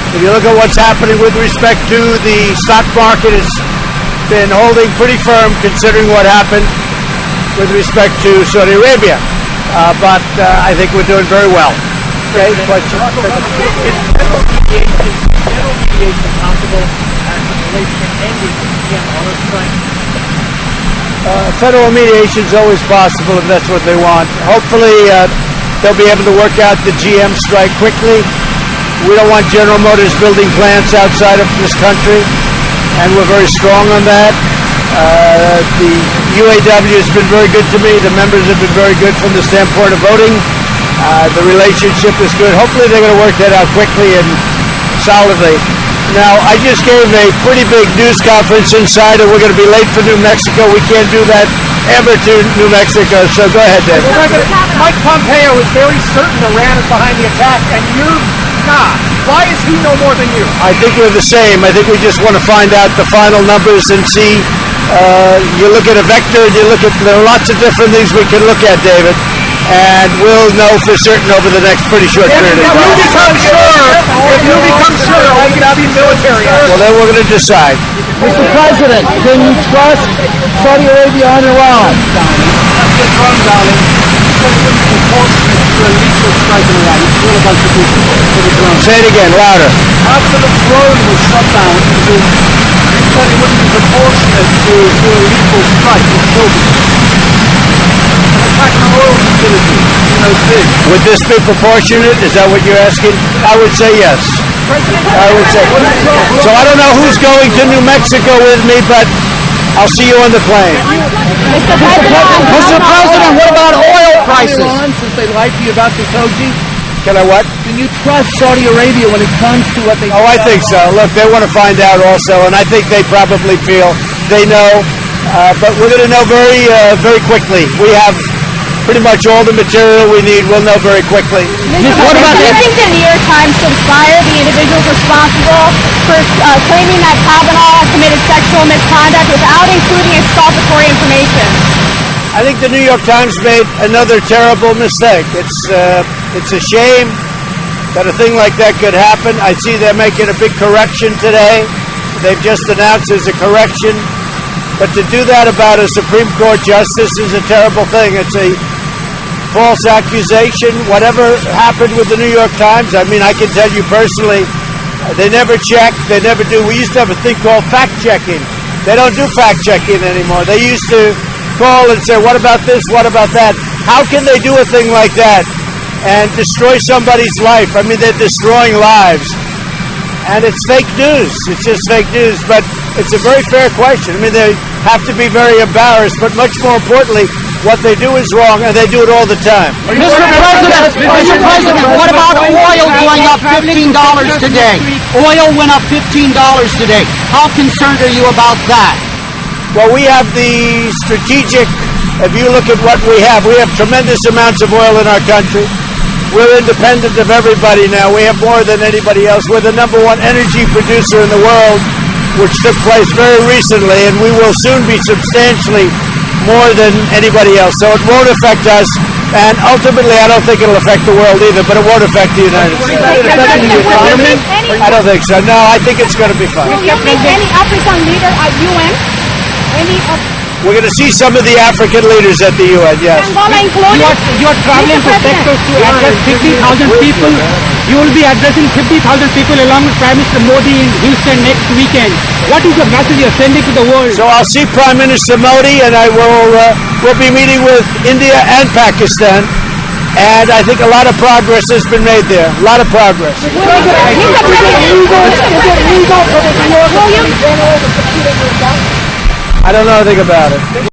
If you look at what's happening with respect to the stock market, it's been holding pretty firm considering what happened with respect to Saudi Arabia. But I think we're doing very well. Okay, question? Is federal mediation possible as it relates to ending the GM auto strike? Federal mediation is always possible if that's what they want. Hopefully, they'll be able to work out the GM strike quickly. We don't want General Motors building plants outside of this country, and we're very strong on that. The UAW has been very good to me. The members have been very good from the standpoint of voting. The relationship is good. Hopefully they're going to work that out quickly and solidly. Now, I just gave a pretty big news conference inside, and we're going to be late for New Mexico. We can't do that ever to New Mexico, so go ahead, Dave. Mike Pompeo is very certain Iran is behind the attack, and you're not. Why is he no more than you? I think we're the same. I think we just want to find out the final numbers and see. You look at a vector, there are lots of different things we can look at, David, and we'll know for certain over the next pretty short period of time. If you become sure, we can have the military. Well, then we're going to decide. Mr. President, can you trust Saudi Arabia and Iran? Say it again, louder. After the drone was shut down, you said it wouldn't be proportionate to a lethal strike with children. Attacking an oil facility, Would this be proportionate? Is that what you're asking? I would say yes. I would say. So I don't know who's going to New Mexico with me, but I'll see you on the plane. Mr. President, what about oil prices? Since they lied to you about the Khashoggi, Can I what? can you trust Saudi Arabia when it comes to what they Oh, I think so. Look, they want to find out also, and I think they probably feel they know. But we're going to know very quickly. We have pretty much all the material we need. We'll know very quickly. What about do you think the New York Times should fire the individuals responsible for claiming that Kavanaugh committed sexual misconduct without including exculpatory information? I think the New York Times made another terrible mistake. It's a shame that a thing like that could happen. I see they're making a big correction today. They've just announced there's a correction. But to do that about a Supreme Court justice is a terrible thing. It's a false accusation. Whatever happened with the New York Times, I mean, I can tell you personally, they never check. They never do. We used to have a thing called fact-checking. They don't do fact-checking anymore. They used to call and say, what about this, what about that? How can they do a thing like that and destroy somebody's life? I mean, they're destroying lives. And it's fake news. It's just fake news. But it's a very fair question. I mean, they have to be very embarrassed. But much more importantly, what they do is wrong, and they do it all the time. Mr. President, what about oil going up $15 today? Oil went up $15 today. How concerned are you about that? Well, we have the strategic, if you look at what we have tremendous amounts of oil in our country. We're independent of everybody now. We have more than anybody else. We're the number one energy producer in the world, which took place very recently, and we will soon be substantially more than anybody else. So it won't affect us, and ultimately I don't think it'll affect the world either, but it won't affect the United States. I don't think so. No, I think it's going to be fine. Will you make any African leader at UN? We're going to see some of the African leaders at the UN, yes. Angola included? You are traveling to Texas to address 50,000 people. You will be addressing 50,000 people along with Prime Minister Modi in Houston next weekend. What is the message you're sending to the world? So I'll see Prime Minister Modi, and I will be meeting with India and Pakistan. And I think a lot of progress has been made there. A lot of progress. Mr. President, I don't know anything about it.